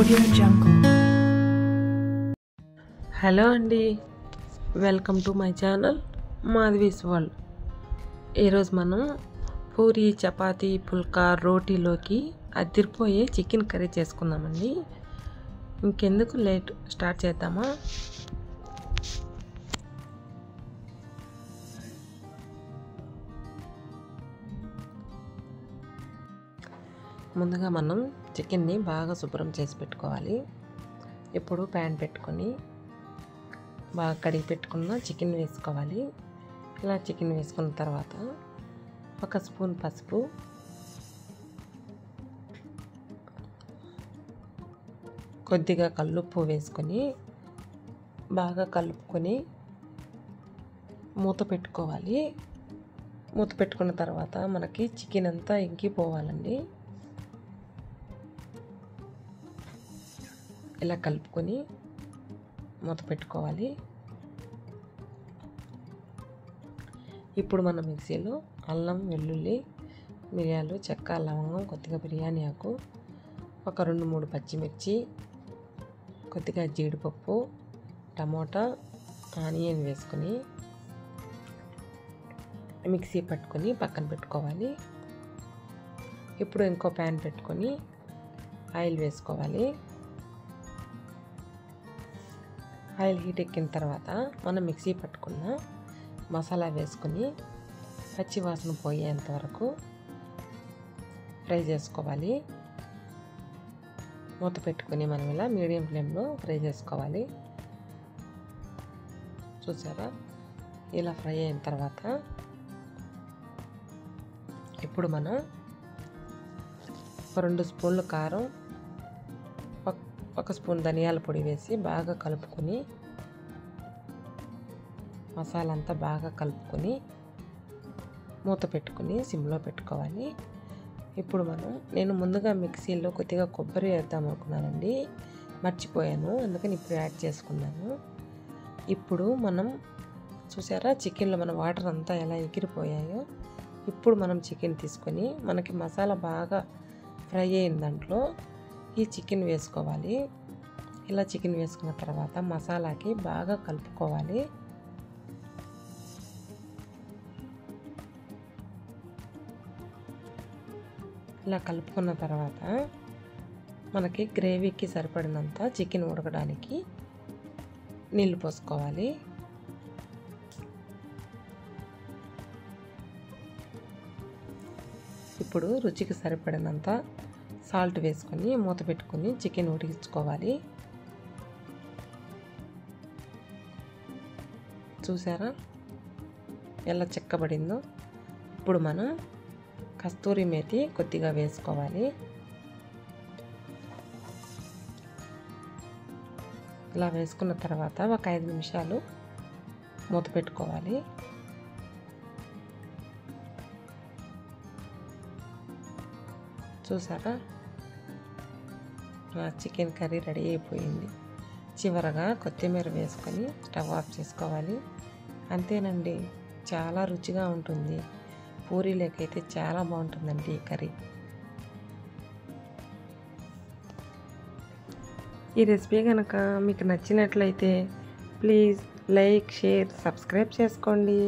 Audio Jungle. Hello అండి, welcome to my channel Madhavi's world. ఈరోజు మనం పూరి, చపాతీ, పుల్కా, రోటీలోకి అదిరిపోయే చికెన్ కర్రీ చేసుకుందామండి. ఇంకెందుకు లేట్, స్టార్ట్ చేద్దామా? ముందుగా మనం చికెన్ని బాగా శుభ్రం చేసి పెట్టుకోవాలి. ఇప్పుడు ప్యాన్ పెట్టుకొని బాగా కడిగి పెట్టుకున్న చికెన్ వేసుకోవాలి. ఇలా చికెన్ వేసుకున్న తర్వాత 1 స్పూన్ పసుపు, కొద్దిగా కల్లుప్పు వేసుకొని బాగా కలుపుకొని మూత పెట్టుకోవాలి. మూత పెట్టుకున్న తర్వాత మనకి చికెన్ అంతా ఇంకిపోవాలండి. ఇలా కలుపుకొని మూత పెట్టుకోవాలి. ఇప్పుడు మనం మిక్సీలో అల్లం, వెల్లుల్లి, మిరియాలు, చెక్క, లవంగం, కొద్దిగా బిర్యానీ ఆకు, ఒక 2-3 పచ్చిమిర్చి, కొద్దిగా జీడిపప్పు, టమోటా, ఆనియన్ వేసుకొని మిక్సీ పట్టుకొని పక్కన పెట్టుకోవాలి. ఇప్పుడు ఇంకో ప్యాన్ పెట్టుకొని ఆయిల్ వేసుకోవాలి. ఆయిల్ హీట్ ఎక్కిన తర్వాత మనం మిక్సీ పట్టుకున్న మసాలా వేసుకొని పచ్చి వాసన పోయేంత వరకు ఫ్రై చేసుకోవాలి. మూత పెట్టుకొని మనం ఇలా మీడియం ఫ్లేమ్లో ఫ్రై చేసుకోవాలి. చూసారా, ఇలా ఫ్రై అయిన తర్వాత ఇప్పుడు మనం 2 స్పూన్లు కారం, 1 స్పూన్ ధనియాల పొడి వేసి బాగా కలుపుకొని మసాలా అంతా బాగా కలుపుకొని మూత పెట్టుకొని సిమ్లో పెట్టుకోవాలి. ఇప్పుడు నేను ముందుగా మిక్సీలో కొద్దిగా కొబ్బరి వేద్దాం అనుకున్నానండి, మర్చిపోయాను, అందుకని ఇప్పుడు యాడ్ చేసుకున్నాను. ఇప్పుడు మనం చూసారా, చికెన్లో మన వాటర్ అంతా ఎలా ఎగిరిపోయాయో. ఇప్పుడు మనం చికెన్ తీసుకొని మనకి మసాలా బాగా ఫ్రై అయిన దాంట్లో ఈ చికెన్ వేసుకోవాలి. ఇలా చికెన్ వేసుకున్న తర్వాత మసాలాకి బాగా కలుపుకోవాలి. ఇలా కలుపుకున్న తర్వాత మనకి గ్రేవీకి సరిపడినంత చికెన్ ఉడకడానికి నీళ్ళు పోసుకోవాలి. ఇప్పుడు రుచికి సరిపడినంత సాల్ట్ వేసుకొని మూత పెట్టుకొని చికెన్ ఉడికించుకోవాలి. చూసారా ఎలా చిక్కబడిందో. ఇప్పుడు మనం కస్తూరి మేతి కొద్దిగా వేసుకోవాలి. ఇలా వేసుకున్న తర్వాత ఒక 5 నిమిషాలు మూత పెట్టుకోవాలి. చూసారా, చికెన్ కర్రీ రెడీ అయిపోయింది. చివరగా కొత్తిమీర వేసుకొని స్టవ్ ఆఫ్ చేసుకోవాలి. అంతేనండి, చాలా రుచిగా ఉంటుంది. పూరీలోకైతే చాలా బాగుంటుందండి ఈ కర్రీ. ఈ రెసిపీ కనుక మీకు నచ్చినట్లయితే ప్లీజ్ లైక్, షేర్, సబ్స్క్రైబ్ చేసుకోండి.